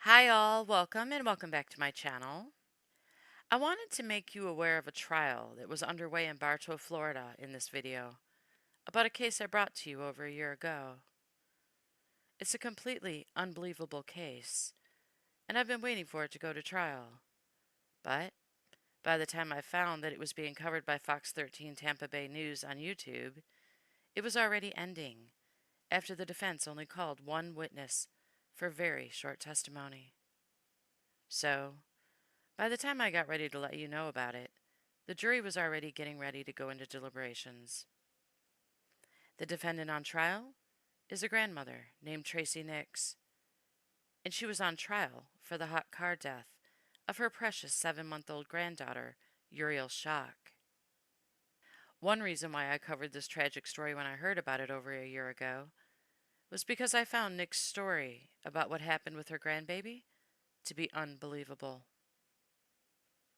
Hi all, welcome back to my channel. I wanted to make you aware of a trial that was underway in Bartow, Florida in this video about a case I brought to you over a year ago. It's a completely unbelievable case, and I've been waiting for it to go to trial. But by the time I found that it was being covered by Fox 13 Tampa Bay News on YouTube, it was already ending after the defense only called one witness for very short testimony. So, by the time I got ready to let you know about it, the jury was already getting ready to go into deliberations. The defendant on trial is a grandmother named Tracey Nix, and she was on trial for the hot car death of her precious 7-month-old granddaughter, Uriel Shock. One reason why I covered this tragic story when I heard about it over a year ago was because I found Nick's story about what happened with her grandbaby to be unbelievable.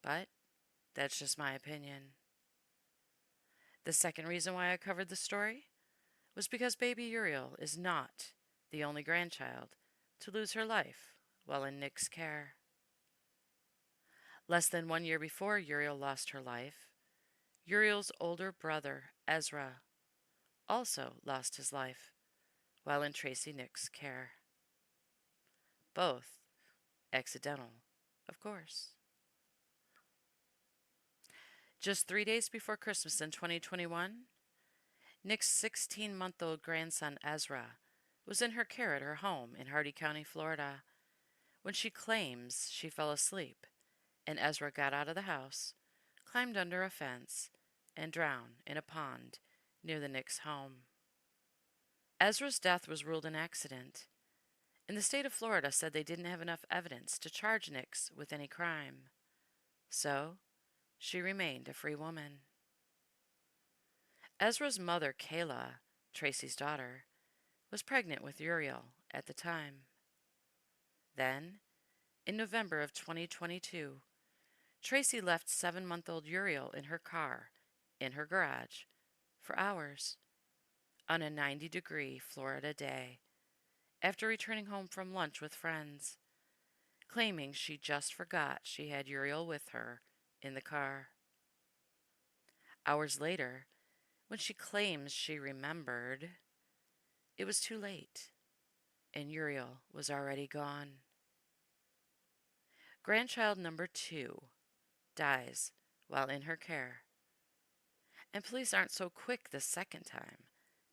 But that's just my opinion. The second reason why I covered the story was because baby Uriel is not the only grandchild to lose her life while in Nick's care. Less than 1 year before Uriel lost her life, Uriel's older brother, Ezra, also lost his life while in Tracey Nick's care. Both accidental, of course. Just 3 days before Christmas in 2021, Nick's 16-month-old grandson, Ezra, was in her care at her home in Hardy County, Florida, when she claims she fell asleep and Ezra got out of the house, climbed under a fence, and drowned in a pond near the Nix home. Ezra's death was ruled an accident, and the state of Florida said they didn't have enough evidence to charge Nix with any crime. So, she remained a free woman. Ezra's mother, Kayla, Tracey's daughter, was pregnant with Uriel at the time. Then, in November of 2022, Tracey left 7-month-old Uriel in her car, in her garage, for hours, on a 90-degree Florida day, after returning home from lunch with friends, claiming she just forgot she had Uriel with her in the car. Hours later, when she claims she remembered, it was too late, and Uriel was already gone. Grandchild number 2 dies while in her care, and police aren't so quick the second time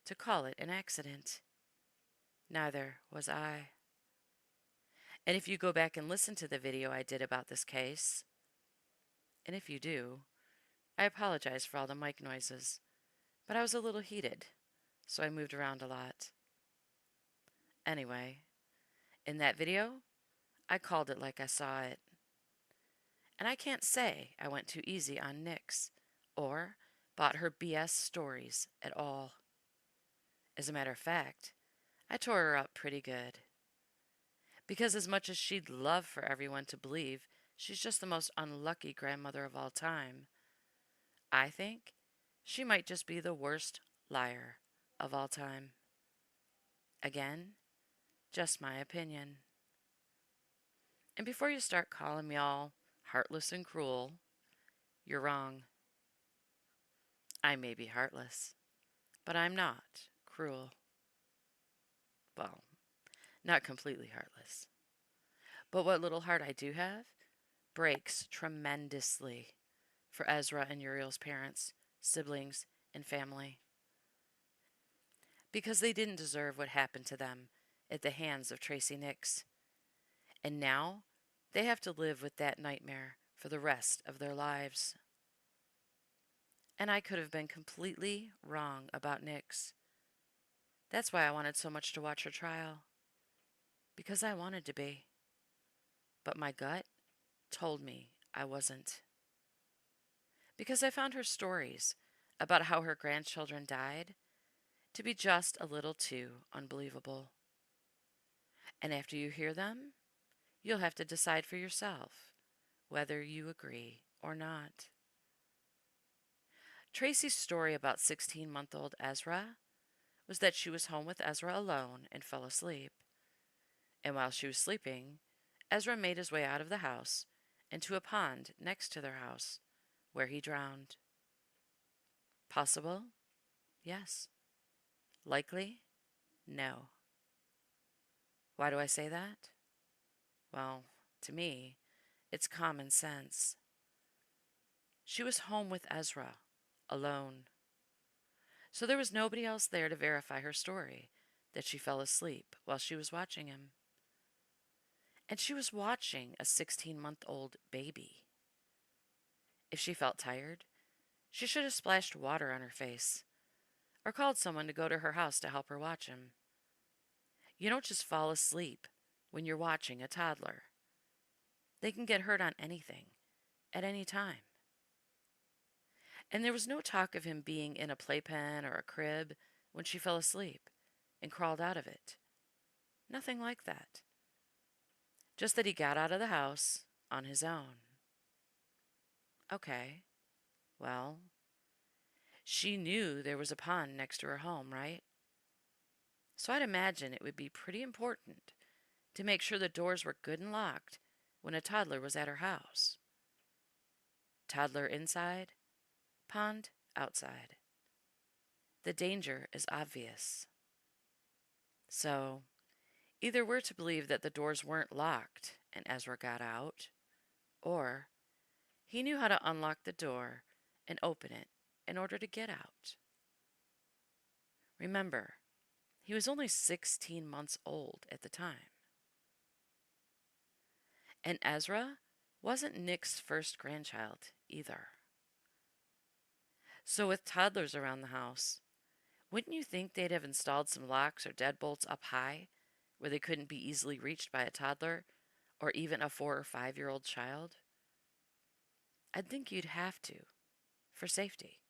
to call it an accident. Neither was I. And if you go back and listen to the video I did about this case, and if you do, I apologize for all the mic noises, but I was a little heated, so I moved around a lot. Anyway, in that video, I called it like I saw it. And I can't say I went too easy on Nix or bought her BS stories at all. As a matter of fact, I tore her up pretty good. Because as much as she'd love for everyone to believe she's just the most unlucky grandmother of all time, I think she might just be the worst liar of all time. Again, just my opinion. And before you start calling me all heartless and cruel, you're wrong. I may be heartless, but I'm not cruel. Well, not completely heartless. But what little heart I do have breaks tremendously for Ezra and Uriel's parents, siblings, and family. Because they didn't deserve what happened to them at the hands of Tracey Nix. And now they have to live with that nightmare for the rest of their lives. And I could have been completely wrong about Nix. That's why I wanted so much to watch her trial. Because I wanted to be. But my gut told me I wasn't. Because I found her stories about how her grandchildren died to be just a little too unbelievable. And after you hear them, you'll have to decide for yourself whether you agree or not. Tracey's story about 16-month-old Ezra was that she was home with Ezra alone and fell asleep. And while she was sleeping, Ezra made his way out of the house and to a pond next to their house, where he drowned. Possible? Yes. Likely? No. Why do I say that? Well, to me, it's common sense. She was home with Ezra, alone. So there was nobody else there to verify her story that she fell asleep while she was watching him. And she was watching a 16-month-old baby. If she felt tired, she should have splashed water on her face or called someone to go to her house to help her watch him. You don't just fall asleep when you're watching a toddler. They can get hurt on anything, at any time. And there was no talk of him being in a playpen or a crib when she fell asleep and crawled out of it. Nothing like that. Just that he got out of the house on his own. Okay, well, she knew there was a pond next to her home, right? So I'd imagine it would be pretty important to make sure the doors were good and locked when a toddler was at her house. Toddler inside, pond outside. The danger is obvious. So, either we're to believe that the doors weren't locked and Ezra got out, or he knew how to unlock the door and open it in order to get out. Remember, he was only 16 months old at the time. And Ezra wasn't Nick's first grandchild either. So, with toddlers around the house, wouldn't you think they'd have installed some locks or deadbolts up high where they couldn't be easily reached by a toddler or even a 4 or 5-year-old child? I'd think you'd have to, for safety.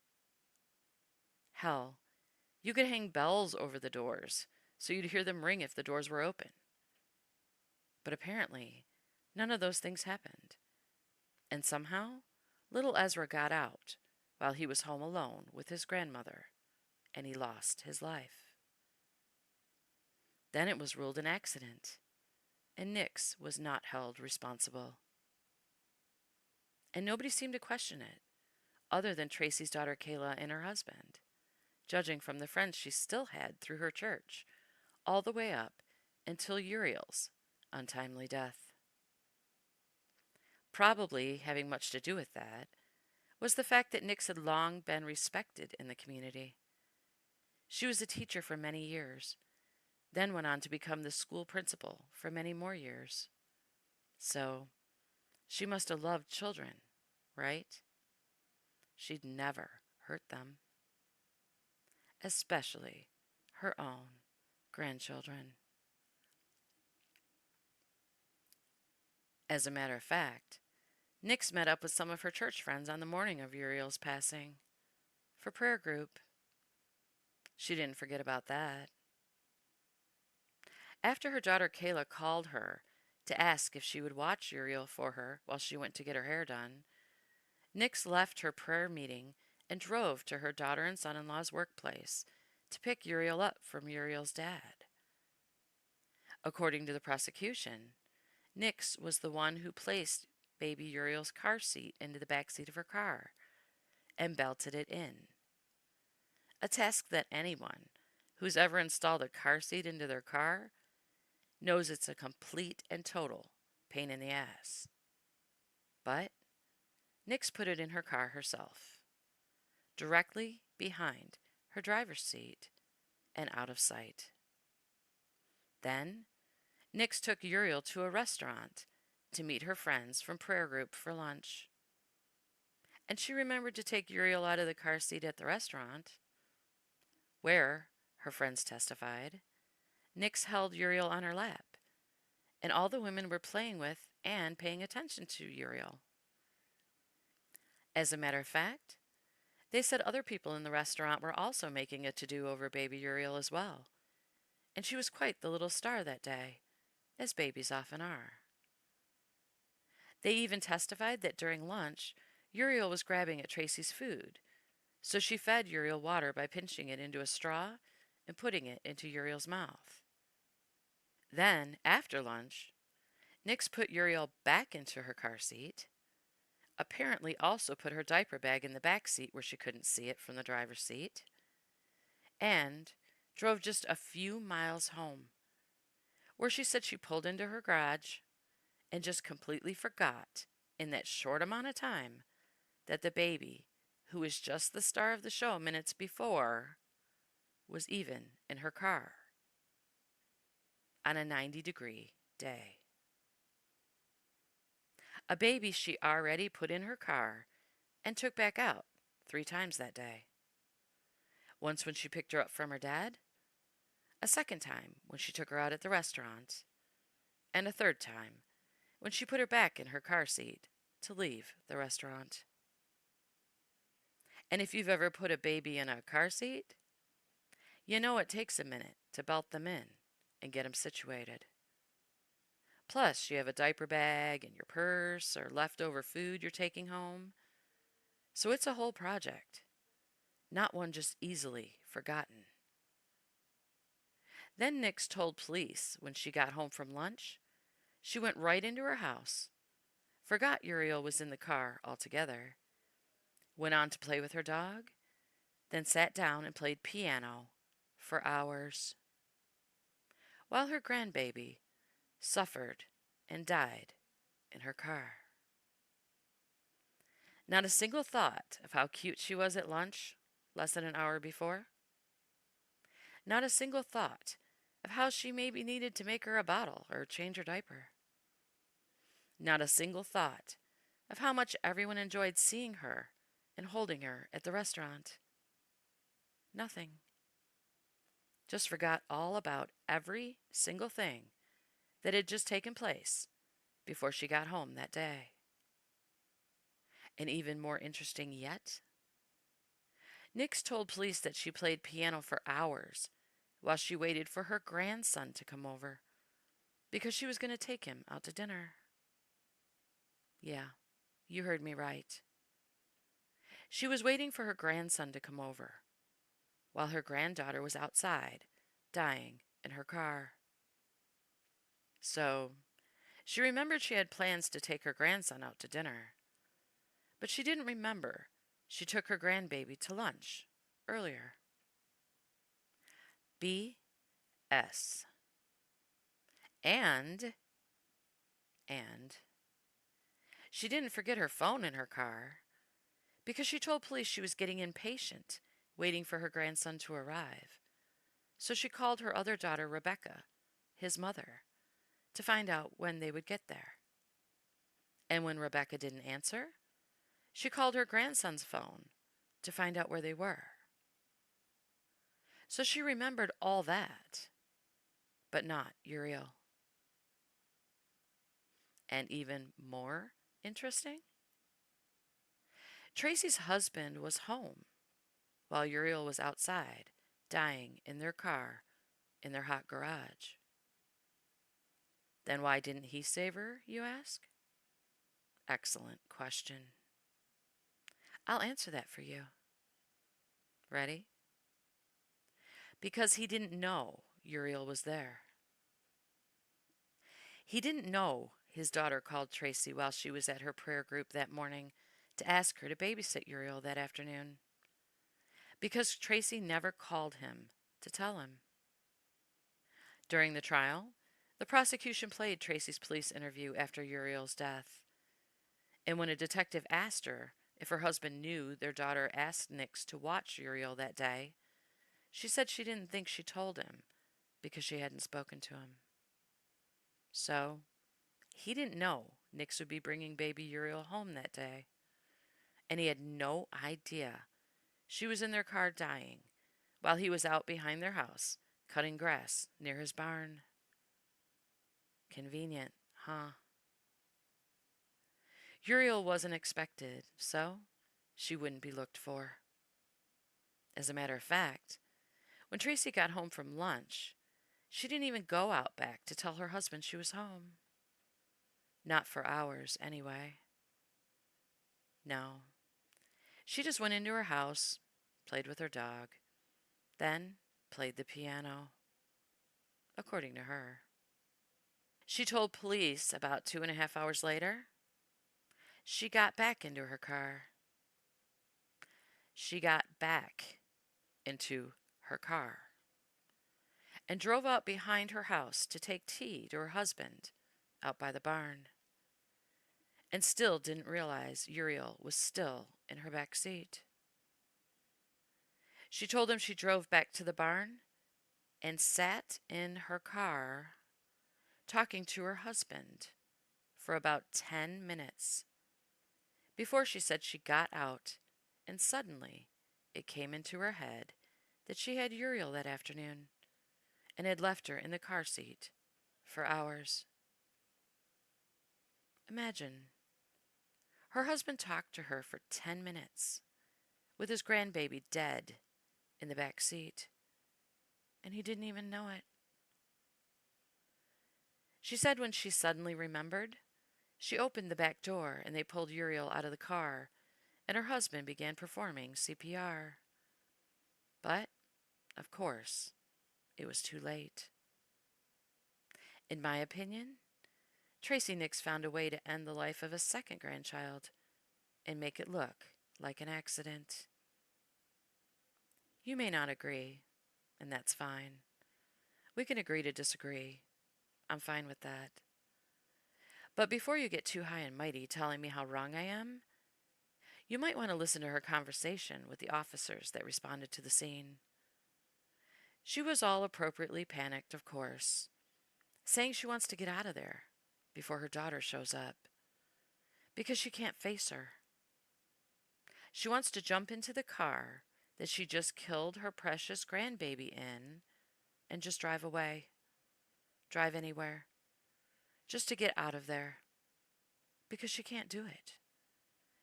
Hell, you could hang bells over the doors so you'd hear them ring if the doors were open. But apparently, none of those things happened. And somehow, little Ezra got out while he was home alone with his grandmother, and he lost his life. Then it was ruled an accident, and Nix was not held responsible. And nobody seemed to question it, other than Tracey's daughter Kayla and her husband, judging from the friends she still had through her church, all the way up until Uriel's untimely death. Probably having much to do with that was the fact that Nix had long been respected in the community. She was a teacher for many years, then went on to become the school principal for many more years. So, she must have loved children, right? She'd never hurt them, especially her own grandchildren. As a matter of fact, Nix met up with some of her church friends on the morning of Uriel's passing for prayer group. She didn't forget about that. After her daughter Kayla called her to ask if she would watch Uriel for her while she went to get her hair done, Nix left her prayer meeting and drove to her daughter and son-in-law's workplace to pick Uriel up from Uriel's dad. According to the prosecution, Nix was the one who placed baby Uriel's car seat into the back seat of her car and belted it in. A task that anyone who's ever installed a car seat into their car knows it's a complete and total pain in the ass. But Nix put it in her car herself, directly behind her driver's seat and out of sight. Then Nix took Uriel to a restaurant to meet her friends from prayer group for lunch. And she remembered to take Uriel out of the car seat at the restaurant, where, her friends testified, Nix held Uriel on her lap, and all the women were playing with and paying attention to Uriel. As a matter of fact, they said other people in the restaurant were also making a to-do over baby Uriel as well, and she was quite the little star that day, as babies often are. They even testified that during lunch, Uriel was grabbing at Tracey's food, so she fed Uriel water by pinching it into a straw and putting it into Uriel's mouth. Then, after lunch, Nix put Uriel back into her car seat, apparently also put her diaper bag in the back seat where she couldn't see it from the driver's seat, and drove just a few miles home, where she said she pulled into her garage and just completely forgot in that short amount of time that the baby, who was just the star of the show minutes before, was even in her car on a 90-degree day. A baby she already put in her car and took back out 3 times that day. Once when she picked her up from her dad, a second time when she took her out at the restaurant, and a third time when she put her back in her car seat to leave the restaurant. And if you've ever put a baby in a car seat, you know it takes a minute to belt them in and get them situated. Plus, you have a diaper bag and your purse or leftover food you're taking home. So it's a whole project, not one just easily forgotten. Then Nix told police when she got home from lunch, she went right into her house, forgot Uriel was in the car altogether, went on to play with her dog, then sat down and played piano for hours, while her grandbaby suffered and died in her car. Not a single thought of how cute she was at lunch less than an hour before. Not a single thought of how she maybe needed to make her a bottle or change her diaper. Not a single thought of how much everyone enjoyed seeing her and holding her at the restaurant. Nothing. Just forgot all about every single thing that had just taken place before she got home that day. And even more interesting yet, Nix told police that she played piano for hours while she waited for her grandson to come over because she was going to take him out to dinner. Yeah, you heard me right. She was waiting for her grandson to come over while her granddaughter was outside, dying in her car. So, she remembered she had plans to take her grandson out to dinner, but she didn't remember she took her grandbaby to lunch earlier. B.S. And she didn't forget her phone in her car because she told police she was getting impatient waiting for her grandson to arrive. So she called her other daughter, Rebecca, his mother, to find out when they would get there. And when Rebecca didn't answer, she called her grandson's phone to find out where they were. So she remembered all that, but not Uriel. And even more interesting, Tracey's husband was home while Uriel was outside, dying in their car in their hot garage. Then why didn't he save her, you ask? Excellent question. I'll answer that for you. Ready? Because he didn't know Uriel was there. He didn't know his daughter called Tracey while she was at her prayer group that morning to ask her to babysit Uriel that afternoon. Because Tracey never called him to tell him. During the trial, the prosecution played Tracey's police interview after Uriel's death. And when a detective asked her if her husband knew their daughter asked Nix to watch Uriel that day, she said she didn't think she told him because she hadn't spoken to him. So, he didn't know Nix would be bringing baby Uriel home that day. And he had no idea she was in their car dying while he was out behind their house cutting grass near his barn. Convenient, huh? Uriel wasn't expected, so she wouldn't be looked for. As a matter of fact, when Tracey got home from lunch, she didn't even go out back to tell her husband she was home. Not for hours, anyway. No. She just went into her house, played with her dog, then played the piano. According to her. She told police about 2.5 hours later. She got back into her car. She got back into her car and drove up behind her house to take tea to her husband out by the barn, and still didn't realize Uriel was still in her back seat. She told him she drove back to the barn and sat in her car talking to her husband for about 10 minutes before she said she got out, and suddenly it came into her head that she had Uriel that afternoon and had left her in the car seat for hours. Imagine. Her husband talked to her for 10 minutes with his grandbaby dead in the back seat, and he didn't even know it. She said when she suddenly remembered, she opened the back door and they pulled Uriel out of the car, and her husband began performing CPR. But, of course, it was too late. In my opinion, Tracey Nix found a way to end the life of a second grandchild and make it look like an accident. You may not agree, and that's fine. We can agree to disagree. I'm fine with that. But before you get too high and mighty telling me how wrong I am, you might want to listen to her conversation with the officers that responded to the scene. She was all appropriately panicked, of course, saying she wants to get out of there before her daughter shows up, because she can't face her. She wants to jump into the car that she just killed her precious grandbaby in and just drive away. Drive anywhere. Just to get out of there. Because she can't do it.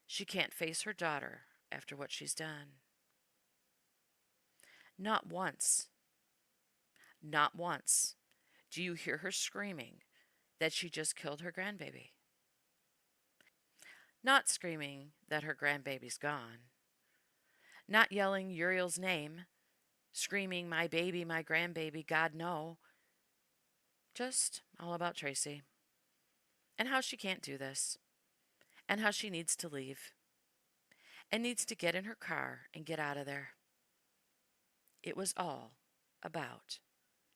She can't face her daughter after what she's done. Not once do you hear her screaming that she just killed her grandbaby. Not screaming that her grandbaby's gone. Not yelling Uriel's name, screaming, "My baby, my grandbaby, God no." Just all about Tracey. And how she can't do this. And how she needs to leave. And needs to get in her car and get out of there. It was all about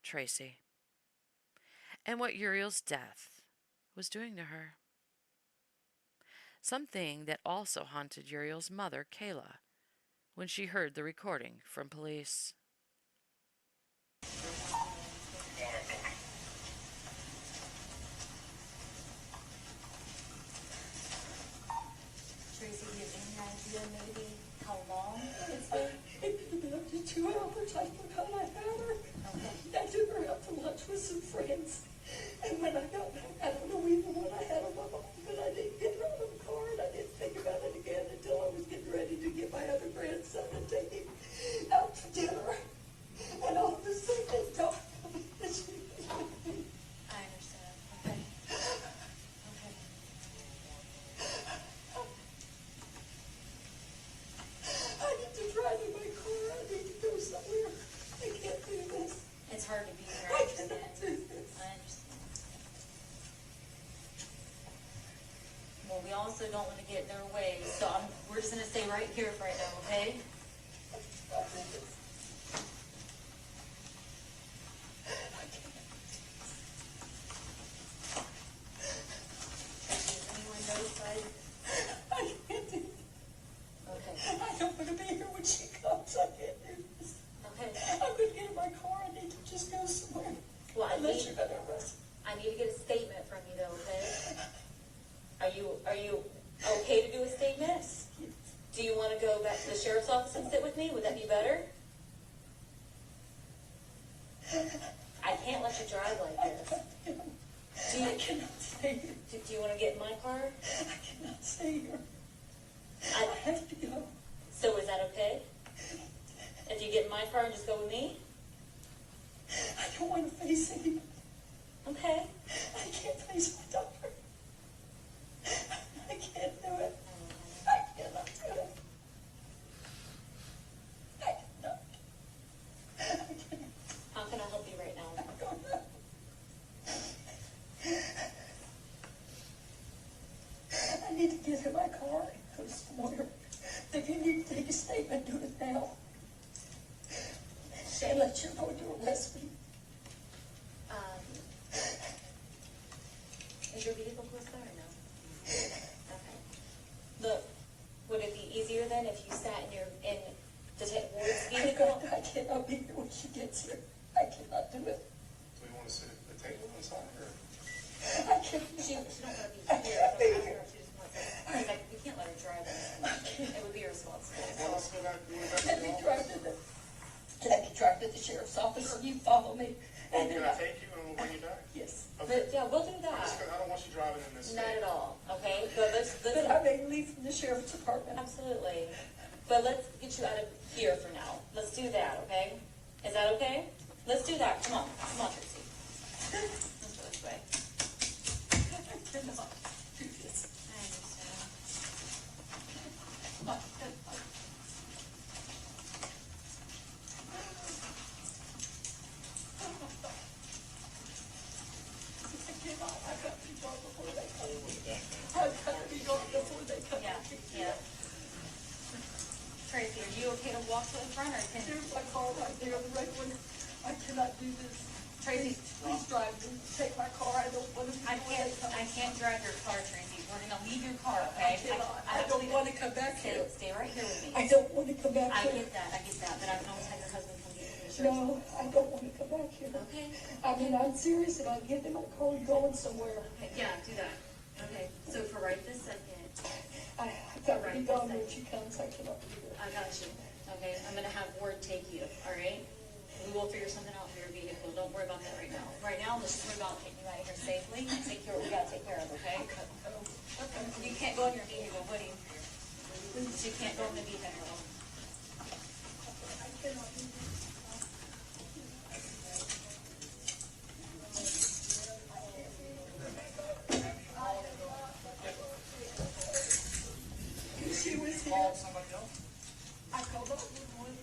Tracey. And what Uriel's death was doing to her. Something that also haunted Uriel's mother, Kayla, when she heard the recording from police. Tracey, do you have any idea maybe how long it's been? It could have been up to 2 hours. I forgot I had her. Okay. I took her out to lunch with some friends. And when I got back, I don't know even when I had her my mom, but I didn't get her out of the car, and I didn't think about it again until I was getting ready to get my other grandson and take him out to dinner. And all of a sudden, it dawned on me that she was with me. I understand. Okay. Okay. I need to drive in my car. I need to go somewhere. I can't do this. It's hard to be here. I cannot do this. I understand. Well, we also don't want to get in their way, so we're just going to stay right here for right now, okay? Anyone notified? I can't do this. Okay. I don't want to be here when she comes. I can't do this. Okay. I'm going to get in my car. I need to just go somewhere. Well, unless you're going to arrest me. I need to get a statement from you, though, okay? Are you okay to do a statement? Yes. Do you want to go back to the sheriff's office and sit with me? Would that be better? I can't let you drive like this. I cannot stay here. Do you want to get in my car? I cannot stay here. I have to go. So is that okay? If you get in my car and just go with me? I don't want to face anybody. Okay. I can't face my daughter. I can't do it. I cannot do it. I cannot. I cannot. How can I help you right now? I don't know. need to get in my car and go somewhere. If you need to take a statement, do it now. And let you know to arrest me. Is your vehicle close by or no? Okay. Look, would it be easier then if you sat in Detective Ward's vehicle? I cannot be here when she gets here. I cannot do it. Do we want to sit at the table inside, or? I can't. She don't want to be here. So I don't know if she just wants to. Like, we can't let her drive this. It would be irresponsible. Well, let's go back. Let me drive to the sheriff's office, and you follow me. And Can then I take you and we'll bring you back? yes. Okay. Yeah, we'll do I that. don't want you driving in this Not state. at all, okay? But let's But I may leave from the sheriff's department. absolutely. But let's get you out of here for now. Let's do that, okay? Is that okay? Let's do that. Come on, Tracey. Let's go this way. I cannot do this. I understand. I've got to be gone before they come. I've got to be gone before they come. Yeah. Tracey, are you okay to walk to the front or can There's my car right there, the red one. I cannot do this. Tracy? Please drive me. Take my car. I don't want to be I can't drive your car, Tracy. We're gonna leave your car, okay? I don't want to come back here. Stay right here with me. I don't want to come back I here. get that, but I can always have your husband come get you. Sure. No, I don't want to come back here. Okay. I mean, I'm serious about getting in my car and going somewhere. Yeah, do that. Okay, so for right this second, I've got to be gone when she comes. I cannot be here. I got you. Okay, I'm gonna have Ward take you, all right? We will figure something out for your vehicle. Don't worry about that right now. Right now, let's just worry about getting you out of here safely and take care of what we gotta take care of, okay? You can't go in your vehicle, Woody. She can't go in the vehicle. I cannot do this. She was here. Call somebody else? I called up one.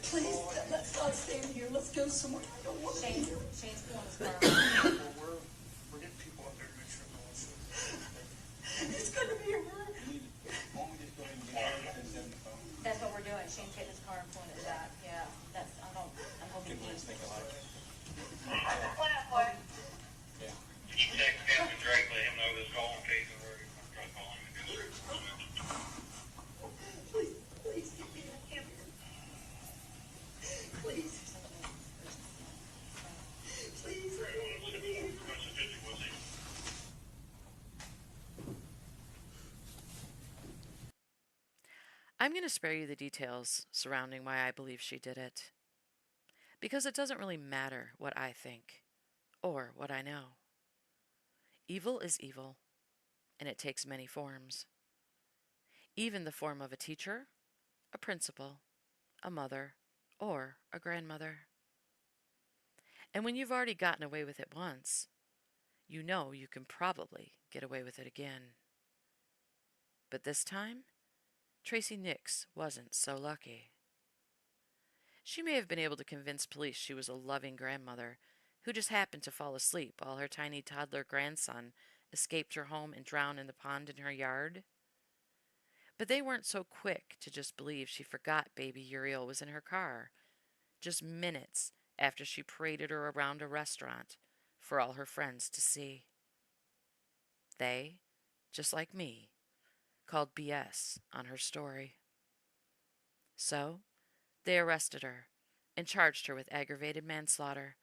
Please, let's not stand here. Let's go somewhere. I don't want to be here. Shane's pulling his car. Well, we're getting people up there to make sure no one's It's going to be a murder. only just go ahead and get this in the phone. That's what we're doing. Shane's getting his car and pulling it back. Yeah, I'm hoping he's. Think a lot. You can text Captain Drake, let him know this call in case of where I'm trying to call him. Please, please get me out of here. Please. Please, I don't want to be here. I'm going to spare you the details surrounding why I believe she did it. Because it doesn't really matter what I think or what I know. Evil is evil, and it takes many forms. Even the form of a teacher, a principal, a mother, or a grandmother. And when you've already gotten away with it once, you know you can probably get away with it again. But this time, Tracey Nix wasn't so lucky. She may have been able to convince police she was a loving grandmother who just happened to fall asleep while her tiny toddler grandson escaped her home and drowned in the pond in her yard. But they weren't so quick to just believe she forgot baby Uriel was in her car, just minutes after she paraded her around a restaurant for all her friends to see. They, just like me, called BS on her story. So, they arrested her and charged her with aggravated manslaughter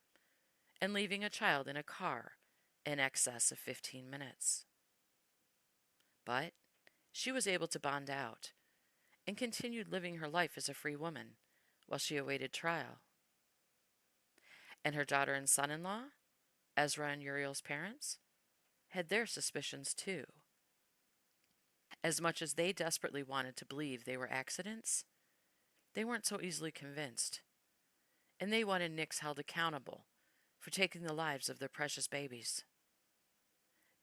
and leaving a child in a car in excess of 15 minutes. But she was able to bond out and continued living her life as a free woman while she awaited trial. And her daughter and son-in-law, Ezra and Uriel's parents, had their suspicions too. As much as they desperately wanted to believe they were accidents, they weren't so easily convinced, and they wanted Nix held accountable for taking the lives of their precious babies.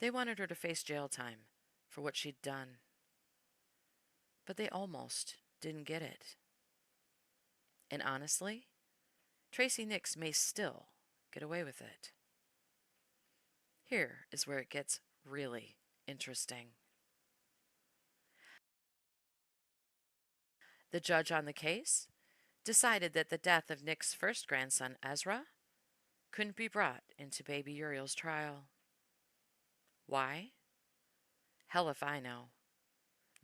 They wanted her to face jail time for what she'd done. But they almost didn't get it. And honestly, Tracey Nix may still get away with it. Here is where it gets really interesting. The judge on the case decided that the death of Nick's first grandson, Ezra, couldn't be brought into baby Uriel's trial. Why? Hell if I know.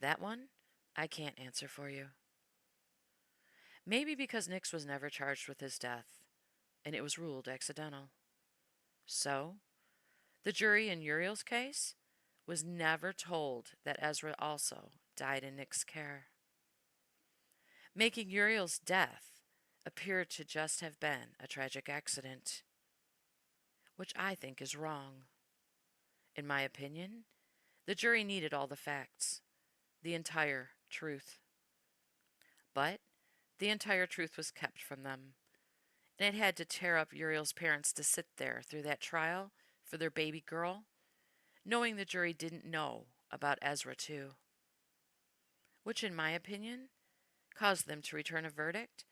That one, I can't answer for you. Maybe because Nick's was never charged with his death, and it was ruled accidental. So, the jury in Uriel's case was never told that Ezra also died in Nick's care, making Uriel's death appear to just have been a tragic accident, which I think is wrong. In my opinion, the jury needed all the facts, the entire truth. But the entire truth was kept from them, and it had to tear up Uriel's parents to sit there through that trial for their baby girl, knowing the jury didn't know about Ezra too, which in my opinion caused them to return a verdict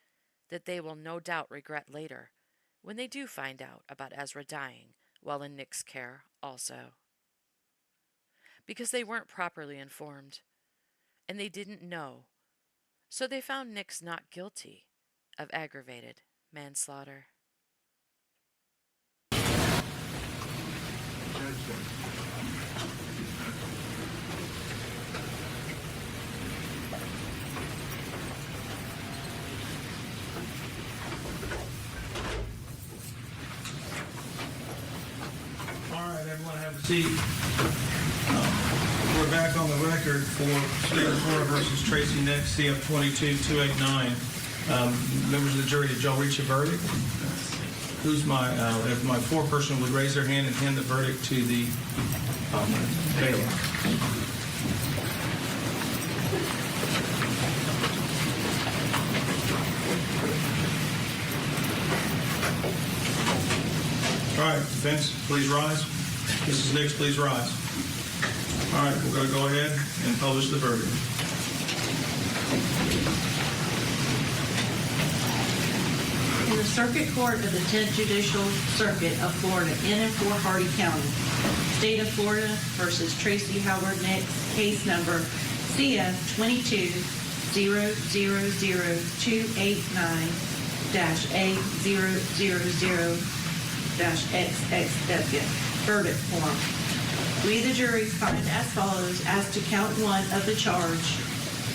that they will no doubt regret later when they do find out about Ezra dying while in Nick's care also. Because they weren't properly informed, and they didn't know, so they found Nick's not guilty of aggravated manslaughter. All right, everyone have a seat. We're back on the record for State of Florida versus Tracey Nix, CF 22-289. Members of the jury, did y'all reach a verdict? Who's if my foreperson would raise their hand and hand the verdict to the bailiff. All right, defense, please rise. Mrs. Nix, please rise. All right, we're going to go ahead and publish the verdict. In the Circuit Court of the 10th Judicial Circuit of Florida in and for Hardy County, State of Florida versus Tracey Howard Nix, case number CF 22-000-A000-XXW. Verdict form. We, the jury, find as follows as to count one of the charge.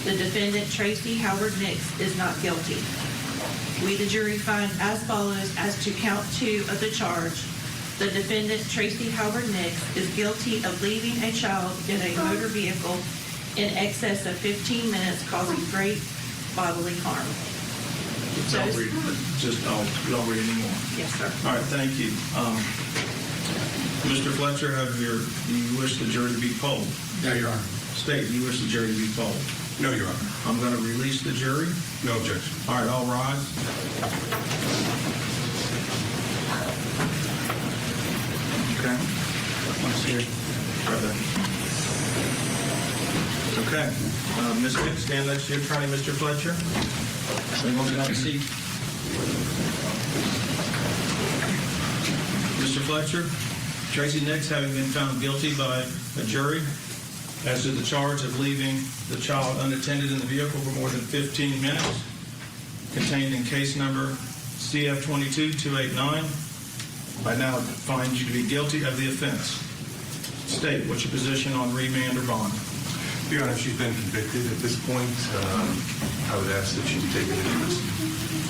The defendant, Tracey Howard Nix, is not guilty. We, the jury, find as follows as to count two of the charge. The defendant, Tracey Howard Nix, is guilty of leaving a child in a motor vehicle in excess of 15 minutes, causing great bodily harm. Don't read anymore. Yes, sir. All right, thank you. Mr. Fletcher, do you wish the jury to be polled? No, Your Honor. State, do you wish the jury to be polled? No, Your Honor. I'm going to release the jury. No objection. All right, all rise. Okay. Let's see. Right there. Okay. Ms. Nix, stand next to your attorney, Mr. Fletcher. Everyone can have a seat. Mr. Fletcher, Tracey Nix, having been found guilty by a jury as to the charge of leaving the child unattended in the vehicle for more than 15 minutes, contained in case number CF 22-289, I now find you to be guilty of the offense. State, what's your position on remand or bond? Your Honor, she's been convicted. At this point, I would ask that she be taken into custody.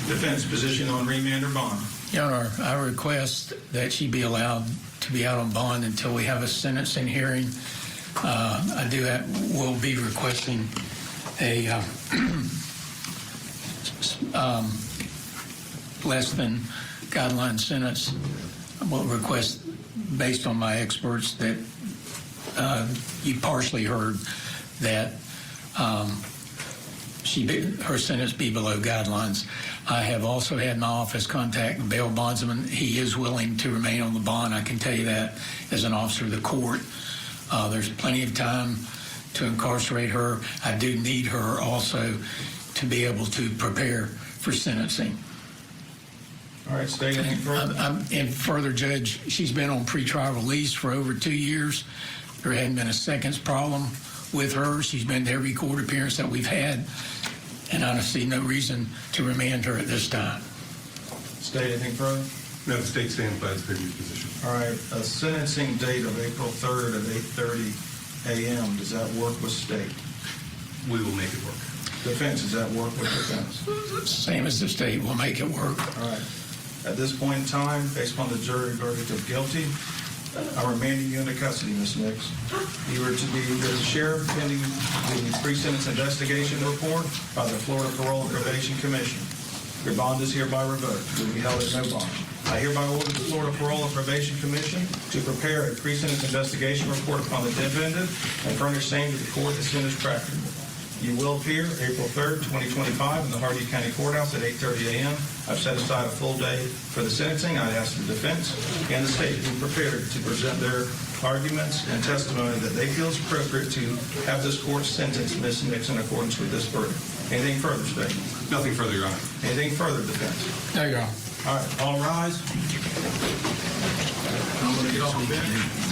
Defense, position on remand or bond? Your Honor, I request that she be allowed to be out on bond until we have a sentencing hearing. Will be requesting a less than guideline sentence. I will request, based on my experts, that you partially heard that her sentence be below guidelines. I have also had my office contact the bail bondsman. He is willing to remain on the bond. I can tell you that as an officer of the court. There's plenty of time to incarcerate her. I do need her also to be able to prepare for sentencing. All right, State, anything further? And further, Judge, she's been on pretrial release for over 2 years. There hadn't been a seconds problem with her. She's been to every court appearance that we've had. and I see no reason to remand her at this time. State, anything further? No, the state stands by its previous position. All right, a sentencing date of April 3rd at 8:30 a.m., does that work with state? We will make it work. Defense, does that work with defense? Same as the state, will make it work. All right. At this point in time, based upon the jury verdict of guilty, I'm remanding you into custody, Ms. Nix. You are to be the sheriff pending the pre-sentence investigation report by the Florida Parole and Probation Commission. Your bond is hereby revoked. You will be held at no bond. I hereby order the Florida Parole and Probation Commission to prepare a pre-sentence investigation report upon the defendant and furnish same to the court as soon as practicable. You will appear April 3rd, 2025 in the Hardy County Courthouse at 8:30 a.m. I've set aside a full day for the sentencing. I ask the defense and the state to be prepared to present their arguments and testimony that they feel is appropriate to have this court sentence Ms. Nix in accordance with this verdict. Anything further, state? Nothing further, Your Honor. Anything further, defense? No, Your Honor. All right, all rise. I'm going to get off the bench.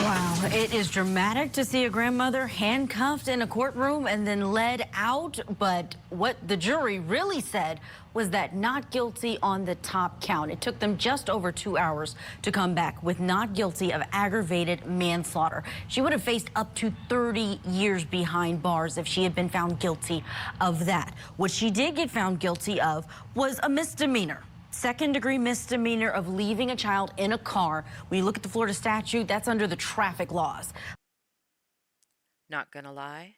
Wow, it is dramatic to see a grandmother handcuffed in a courtroom and then led out. But what the jury really said was that not guilty on the top count. It took them just over 2 hours to come back with not guilty of aggravated manslaughter. She would have faced up to 30 years behind bars if she had been found guilty of that. What she did get found guilty of was a misdemeanor. Second-degree misdemeanor of leaving a child in a car. When you look at the Florida statute, that's under the traffic laws. Not gonna lie,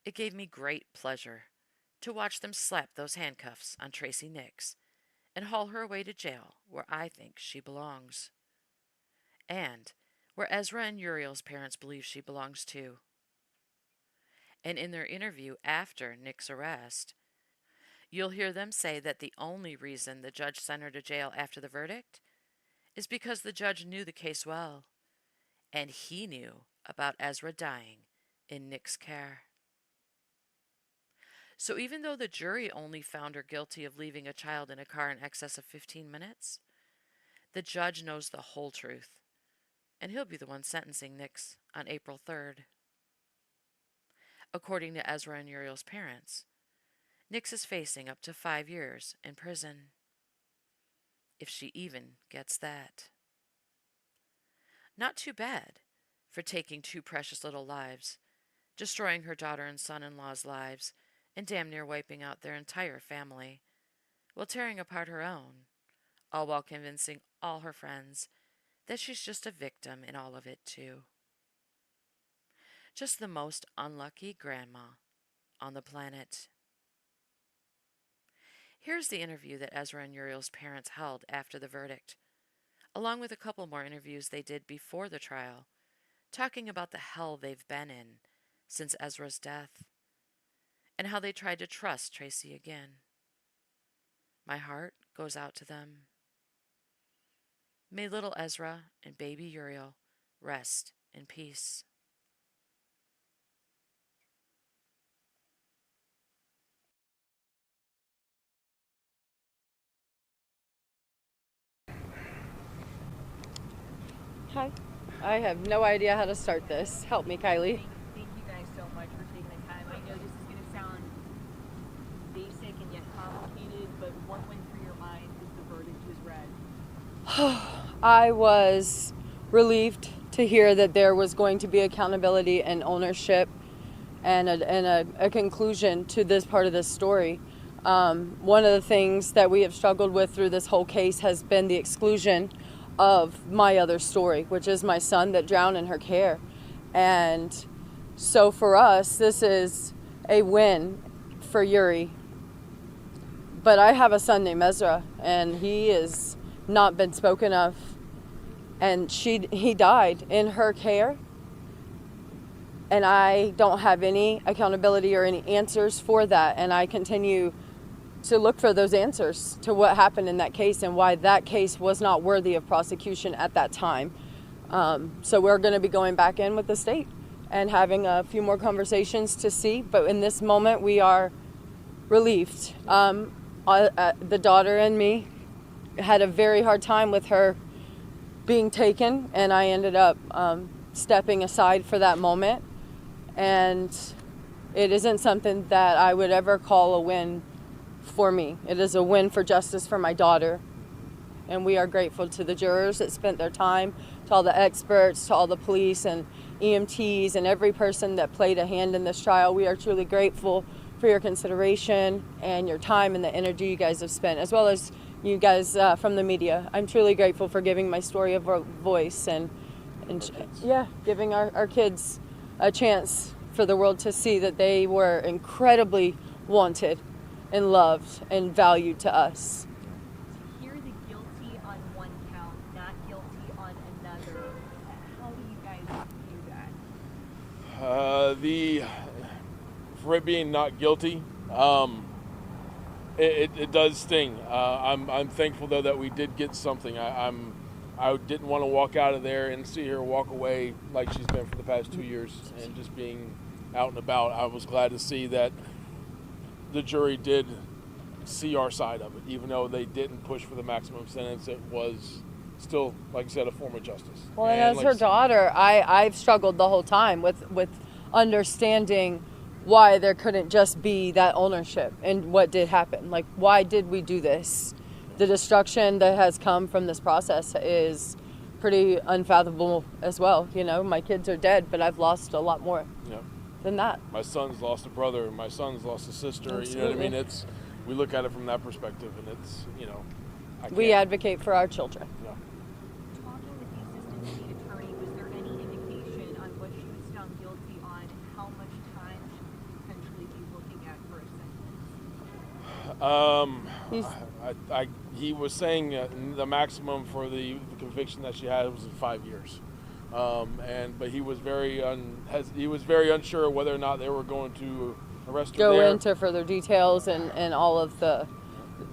it gave me great pleasure to watch them slap those handcuffs on Tracey Nix and haul her away to jail where I think she belongs. And where Ezra and Uriel's parents believe she belongs too. And in their interview after Nick's arrest, you'll hear them say that the only reason the judge sent her to jail after the verdict is because the judge knew the case well, and he knew about Ezra dying in Nick's care. So even though the jury only found her guilty of leaving a child in a car in excess of 15 minutes, the judge knows the whole truth, and he'll be the one sentencing Nix on April 3rd. According to Ezra and Uriel's parents, Nix is facing up to 5 years in prison, if she even gets that. Not too bad for taking 2 precious little lives, destroying her daughter and son-in-law's lives, and damn near wiping out their entire family, while tearing apart her own, all while convincing all her friends that she's just a victim in all of it too. Just the most unlucky grandma on the planet. Here's the interview that Ezra and Uriel's parents held after the verdict, along with a couple more interviews they did before the trial, talking about the hell they've been in since Ezra's death, and how they tried to trust Tracey again. My heart goes out to them. May little Ezra and baby Uriel rest in peace. Hi. I have no idea how to start this. Help me, Kylie. Thank you guys so much for taking the time. I know this is going to sound basic and yet complicated, but what went through your mind as the verdict was read? I was relieved to hear that there was going to be accountability and ownership and a conclusion to this part of this story. One of the things that we have struggled with through this whole case has been the exclusion of my other story, which is my son that drowned in her care. And so for us, this is a win for Uri. But I have a son named Ezra, and he has not been spoken of. And he died in her care. And I don't have any accountability or any answers for that. And I continue to look for those answers to what happened in that case and why that case was not worthy of prosecution at that time. So we're going to be going back in with the state and having a few more conversations to see. But in this moment, we are relieved. The daughter and me had a very hard time with her being taken, and I ended up stepping aside for that moment. And it isn't something that I would ever call a win for me. It is a win for justice for my daughter. And we are grateful to the jurors that spent their time, to all the experts, to all the police and EMTs and every person that played a hand in this trial. We are truly grateful for your consideration and your time and the energy you guys have spent, as well as you guys from the media. I'm truly grateful for giving my story a voice and giving our kids a chance for the world to see that they were incredibly wanted and loved and valued to us. To hear the guilty on one count, not guilty on another, how do you guys view that? For it being not guilty, it does sting. I'm thankful though that we did get something. I didn't want to walk out of there and see her walk away like she's been for the past 2 years and just being out and about. I was glad to see that the jury did see our side of it, even though they didn't push for the maximum sentence. It was still, like I said, a form of justice. Well, and as her daughter, I've struggled the whole time with understanding why there couldn't just be that ownership and what did happen. Like, why did we do this? The destruction that has come from this process is pretty unfathomable as well. You know, my kids are dead, but I've lost a lot more than that. My son's lost a brother, my son's lost a sister. Absolutely. You know what I mean? We look at it from that perspective, and it's, we advocate for our children. Yeah. Talking with the assistant state attorney, was there any indication on what she was found guilty on and how much time she could potentially be looking at for a sentence? He was saying the maximum for the conviction that she had was 5 years, but he was very unsure whether or not they were going to arrest her. Go into further details and all of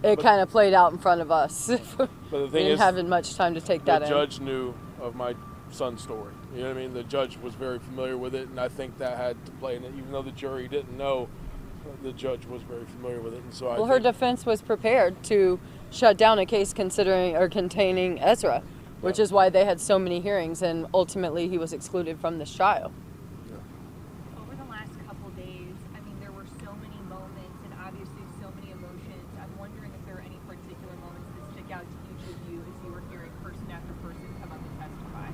it kind of played out in front of us. But the thing we didn't have much time to take that in. The judge knew of my son's story. You know what I mean? The judge was very familiar with it, and I think that had to play in it. Even though the jury didn't know, the judge was very familiar with it. And so her defense was prepared to shut down a case containing Ezra, which is why they had so many hearings, and ultimately he was excluded from this trial. Over the last couple days, I mean, there were so many moments and obviously so many emotions. I'm wondering if there are any particular moments that stick out to each of you as you were hearing person after person come up and testify.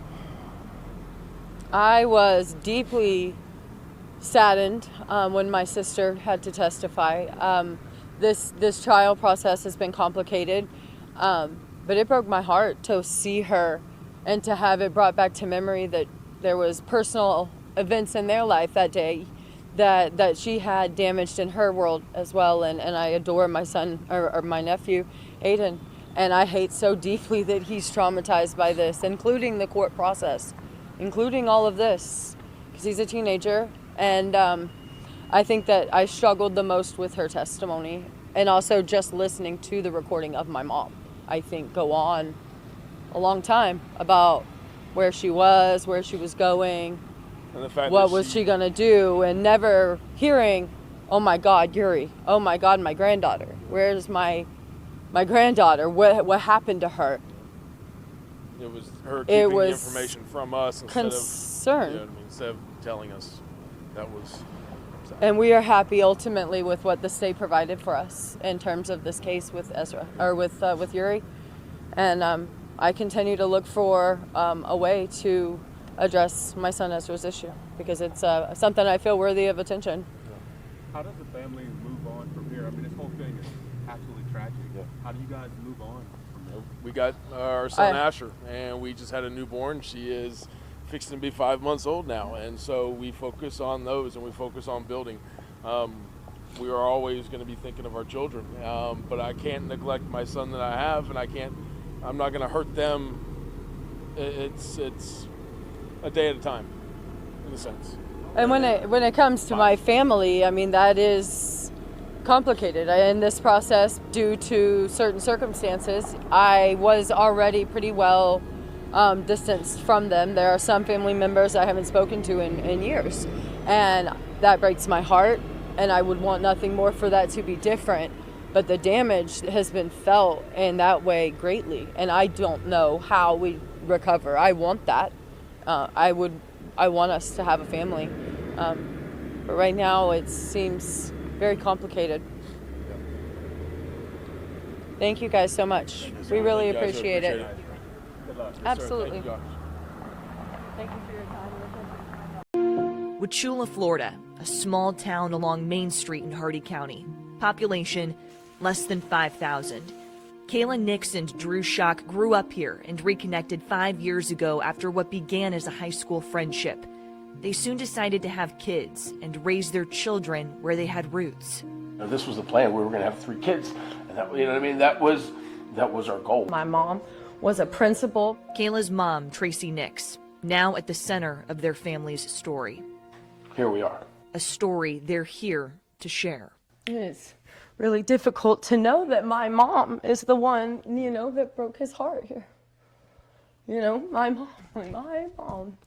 I was deeply saddened when my sister had to testify. This trial process has been complicated, but it broke my heart to see her and to have it brought back to memory that there was personal events in their life that day that she had damaged in her world as well. And I adore my son or my nephew, Aiden, and I hate so deeply that he's traumatized by this, including the court process, including all of this, because he's a teenager. And I think that I struggled the most with her testimony, and also just listening to the recording of my mom, I think, go on a long time about where she was going, and the fact what was she gonna do, and never hearing, oh my God, Uri, oh my God, my granddaughter, where's my granddaughter, what happened to her? It was her keeping the information from us instead of telling us. That was sad. And we are happy ultimately with what the state provided for us in terms of this case with Ezra, or with Uri. And I continue to look for a way to address my son Ezra's issue, because it's something I feel worthy of attention. How does the family move on from here? I mean, this whole thing is absolutely tragic. Yeah. How do you guys move on from there? We got our son Asher, and we just had a newborn. She is fixing to be 5 months old now, and so we focus on those, and we focus on building. We are always going to be thinking of our children, but I can't neglect my son that I have, and I'm not going to hurt them. It's a day at a time, in a sense. And when it comes to my family, I mean, that is complicated. In this process, due to certain circumstances, I was already pretty well distanced from them. There are some family members I haven't spoken to in years, and that breaks my heart, and I would want nothing more for that to be different. But the damage has been felt in that way greatly, and I don't know how we recover. I want that. I would I want us to have a family. But right now it seems very complicated. Thank you guys so much. We really appreciate it. Good luck. Absolutely. Thank you for your time. Wauchula, Florida, a small town along Main Street in Hardee County. Population less than 5,000. Kayla Nix and Drew Schock grew up here and reconnected 5 years ago after what began as a high school friendship. They soon decided to have kids and raise their children where they had roots. This was the plan. We were going to have 3 kids, and that, you know what I mean. That was our goal. My mom was a principal. Kayla's mom, Tracey Nix, now at the center of their family's story. Here we are. A story they're here to share. It's really difficult to know that my mom is the one, that broke his heart here. My mom.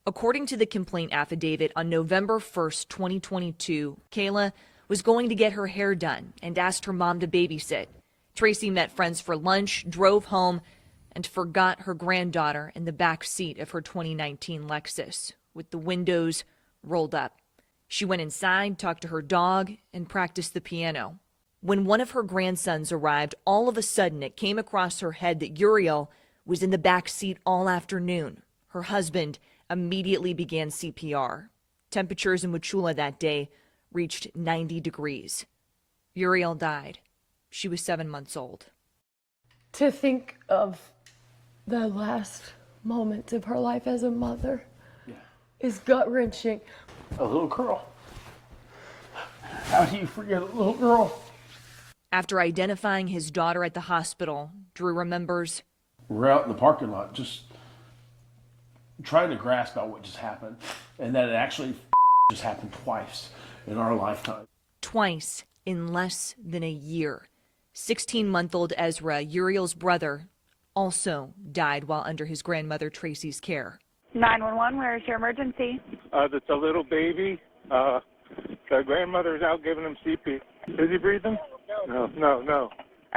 According to the complaint affidavit, on November 1st, 2022, Kayla was going to get her hair done and asked her mom to babysit. Tracey met friends for lunch, drove home, and forgot her granddaughter in the back seat of her 2019 Lexus, with the windows rolled up. She went inside, talked to her dog, and practiced the piano. When one of her grandsons arrived, all of a sudden it came across her head that Uriel was in the back seat all afternoon. Her husband immediately began CPR. Temperatures in Wauchula that day reached 90 degrees. Uriel died. She was 7 months old. To think of the last moments of her life as a mother is gut-wrenching. A little girl. How do you forget a little girl? After identifying his daughter at the hospital, Drew remembers. We're out in the parking lot just trying to grasp out what just happened, and that it actually just happened twice in our lifetime. Twice in less than a year. 16-month-old Ezra, Uriel's brother, also died while under his grandmother Tracey's care. 911, where is your emergency? That's a little baby. The grandmother's out giving him CP. Is he breathing? No.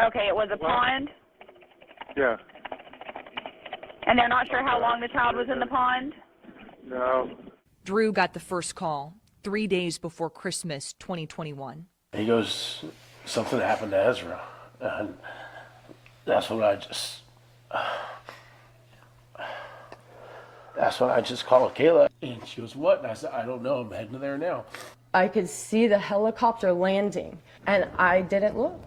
Okay, it was a pond, Yeah. and they're not sure how long the child was in the pond? No. Drew got the first call 3 days before Christmas 2021. He goes, something happened to Ezra. And that's when I just called Kayla. And she goes, what? And I said, I don't know. I'm heading there now. I could see the helicopter landing, and I didn't look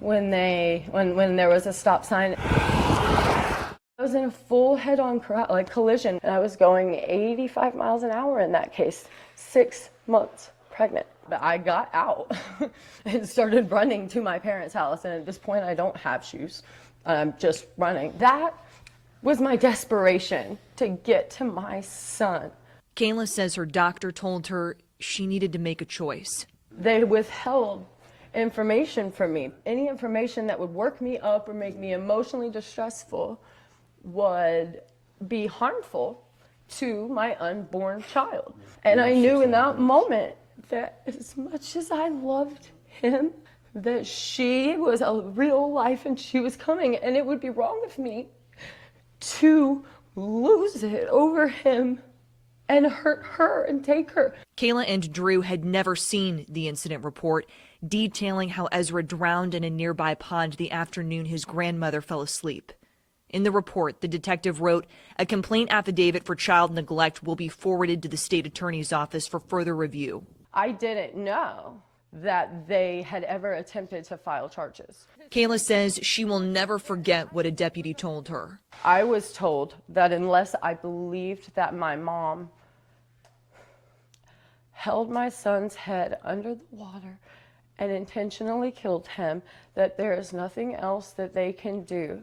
when there was a stop sign. I was in a full head-on collision, and I was going 85 miles an hour in that case, 6 months pregnant. But I got out and started running to my parents' house, and at this point I don't have shoes. I'm just running. That was my desperation to get to my son. Kayla says her doctor told her she needed to make a choice. They withheld information from me. Any information that would work me up or make me emotionally distressful would be harmful to my unborn child. And I knew in that moment that as much as I loved him, that she was a real life and she was coming, and it would be wrong of me to lose it over him and hurt her and take her. Kayla and Drew had never seen the incident report detailing how Ezra drowned in a nearby pond the afternoon his grandmother fell asleep. In the report, the detective wrote, a complaint affidavit for child neglect will be forwarded to the state attorney's office for further review. I didn't know that they had ever attempted to file charges. Kayla says she will never forget what a deputy told her. I was told that unless I believed that my mom held my son's head under the water and intentionally killed him, that there is nothing else that they can do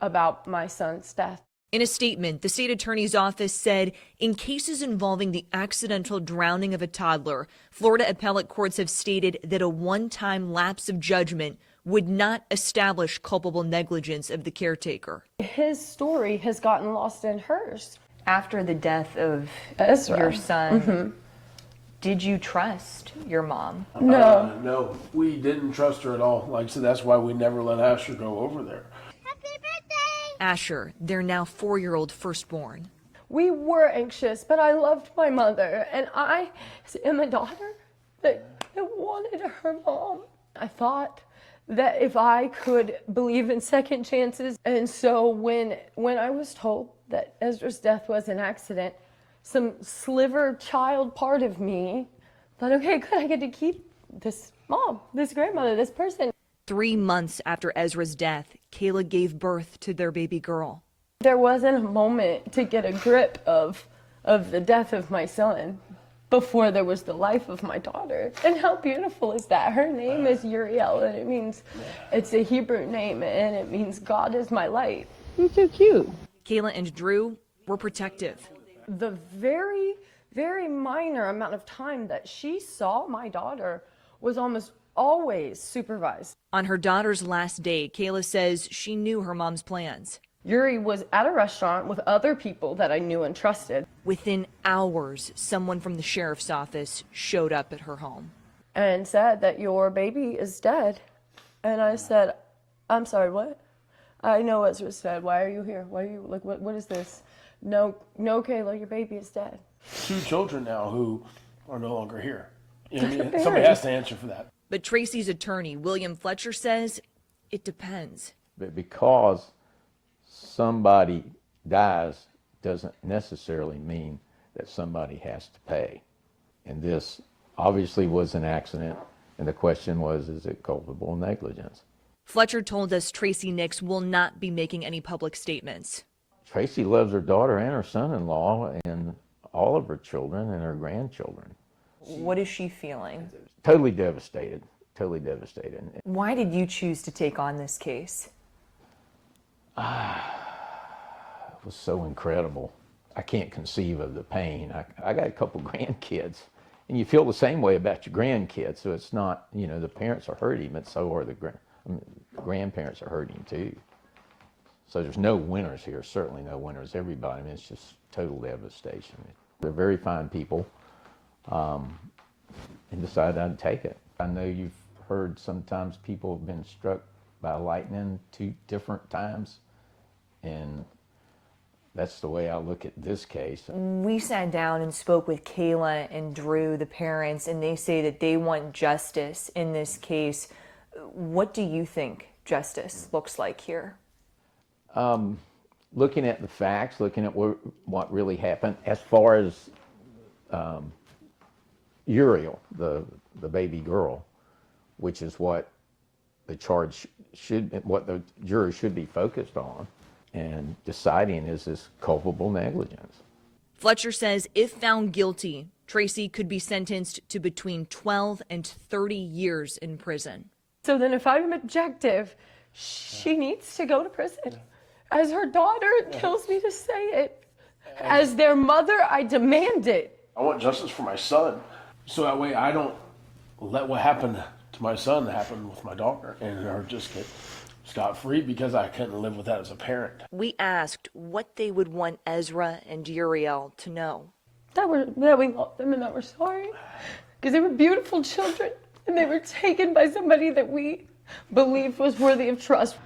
about my son's death. In a statement, the state attorney's office said, in cases involving the accidental drowning of a toddler, Florida appellate courts have stated that a one-time lapse of judgment would not establish culpable negligence of the caretaker. His story has gotten lost in hers. After the death of Ezra, your son, did you trust your mom? No. No, we didn't trust her at all. Like I said, that's why we never let Asher go over there. Asher, their now 4-year-old firstborn. We were anxious, but I loved my mother, and I am a daughter that wanted her mom. I thought that if I could believe in second chances, and so when I was told that Ezra's death was an accident, some sliver child part of me thought, okay, good, I get to keep this mom, this grandmother, this person. 3 months after Ezra's death, Kayla gave birth to their baby girl. There wasn't a moment to get a grip of the death of my son before there was the life of my daughter. And how beautiful is that? Her name is Uriel, and it means, it's a Hebrew name, and it means God is my light. It's so cute. Kayla and Drew were protective. The very, very minor amount of time that she saw my daughter was almost always supervised. On her daughter's last day, Kayla says she knew her mom's plans. Yuri was at a restaurant with other people that I knew and trusted. Within hours, someone from the sheriff's office showed up at her home and said that your baby is dead. And I said, I'm sorry, what? I know Ezra said, why are you here? Why are you, like, what is this? No, Kayla, your baby is dead. 2 children now who are no longer here. You know what I mean? Somebody has to answer for that. But Tracey's attorney, William Fletcher, says it depends. But because somebody dies doesn't necessarily mean that somebody has to pay. And this obviously was an accident, and the question was, is it culpable negligence? Fletcher told us Tracey Nix will not be making any public statements. Tracey loves her daughter and her son-in-law and all of her children and her grandchildren. What is she feeling? Totally devastated, totally devastated. Why did you choose to take on this case? It was so incredible. I can't conceive of the pain. I got a couple grandkids, and you feel the same way about your grandkids. So it's not, you know, the parents are hurting, but so are the grandparents are hurting too. So there's no winners here, certainly no winners. Everybody, I mean, it's just total devastation. They're very fine people, and decided I'd take it. I know you've heard sometimes people have been struck by lightning 2 different times, and that's the way I look at this case. We sat down and spoke with Kayla and Drew, the parents, and they say that they want justice in this case. What do you think justice looks like here? Looking at the facts, looking at what really happened, as far as Uriel, the baby girl, which is what the charge what the jury should be focused on, and deciding is this culpable negligence. Fletcher says if found guilty, Tracey could be sentenced to between 12 and 30 years in prison. So then if I'm objective, she needs to go to prison. As her daughter, it kills me to say it. As their mother, I demand it. I want justice for my son, so that way I don't let what happened to my son happen with my daughter and her just get scot-free, because I couldn't live with that as a parent. We asked what they would want Ezra and Uriel to know. That we loved them and that we're sorry. Because they were beautiful children and they were taken by somebody that we believed was worthy of trust.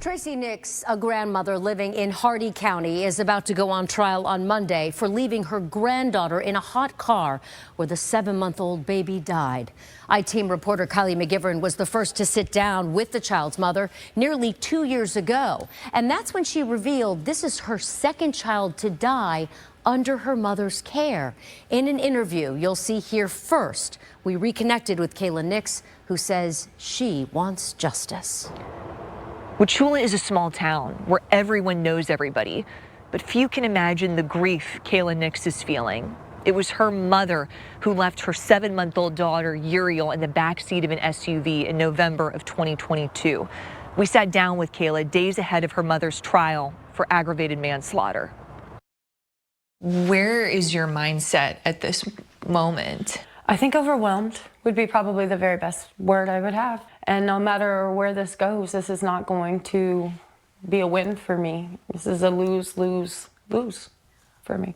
Tracey Nix, a grandmother living in Hardy County, is about to go on trial on Monday for leaving her granddaughter in a hot car where the 7-month-old baby died. I-Team reporter Kylie McGivern was the first to sit down with the child's mother nearly 2 years ago. And that's when she revealed this is her second child to die under her mother's care. In an interview you'll see here first, we reconnected with Kayla Nix, who says she wants justice. Wauchula is a small town where everyone knows everybody, but few can imagine the grief Kayla Nix is feeling. It was her mother who left her 7-month-old daughter, Uriel, in the backseat of an SUV in November of 2022. We sat down with Kayla days ahead of her mother's trial for aggravated manslaughter. Where is your mindset at this moment? I think overwhelmed would be probably the very best word I would have. And no matter where this goes, this is not going to be a win for me. This is a lose, lose, lose for me.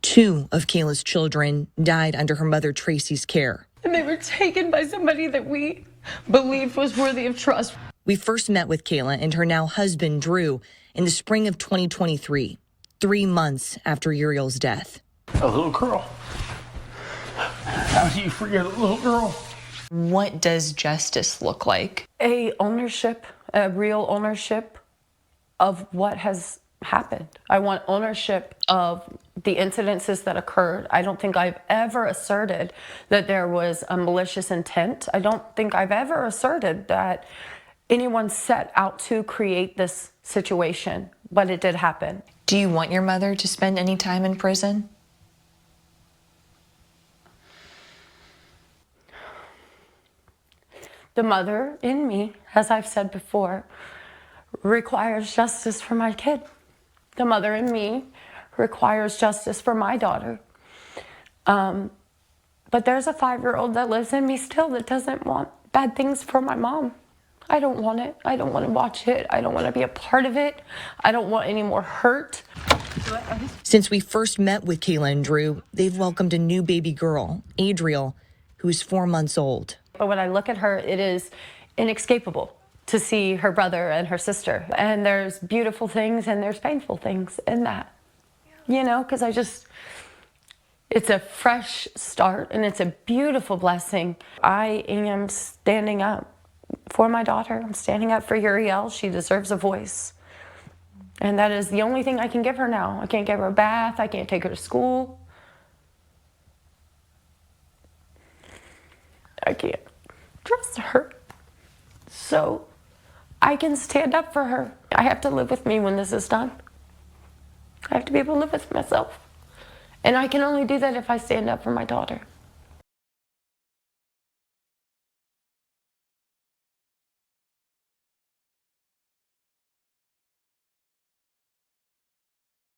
2 of Kayla's children died under her mother Tracey's care. And they were taken by somebody that we believed was worthy of trust. We first met with Kayla and her now husband, Drew, in the spring of 2023, 3 months after Uriel's death. A little girl. How do you forget a little girl? What does justice look like? A real ownership of what has happened. I want ownership of the incidences that occurred. I don't think I've ever asserted that there was a malicious intent. I don't think I've ever asserted that anyone set out to create this situation, but it did happen. Do you want your mother to spend any time in prison? The mother in me, as I've said before, requires justice for my kid. The mother in me requires justice for my daughter. But there's a 5-year-old that lives in me still that doesn't want bad things for my mom. I don't want it. I don't want to watch it. I don't want to be a part of it. I don't want any more hurt. Since we first met with Kayla and Drew, they've welcomed a new baby girl, Adriel, who is 4 months old. But when I look at her, it is inescapable to see her brother and her sister. And there's beautiful things and there's painful things in that, you know, because it's a fresh start and it's a beautiful blessing. I am standing up for my daughter. I'm standing up for Uriel. She deserves a voice. And that is the only thing I can give her now. I can't give her a bath. I can't take her to school. I can't trust her. So I can stand up for her. I have to live with me when this is done. I have to be able to live with myself. And I can only do that if I stand up for my daughter.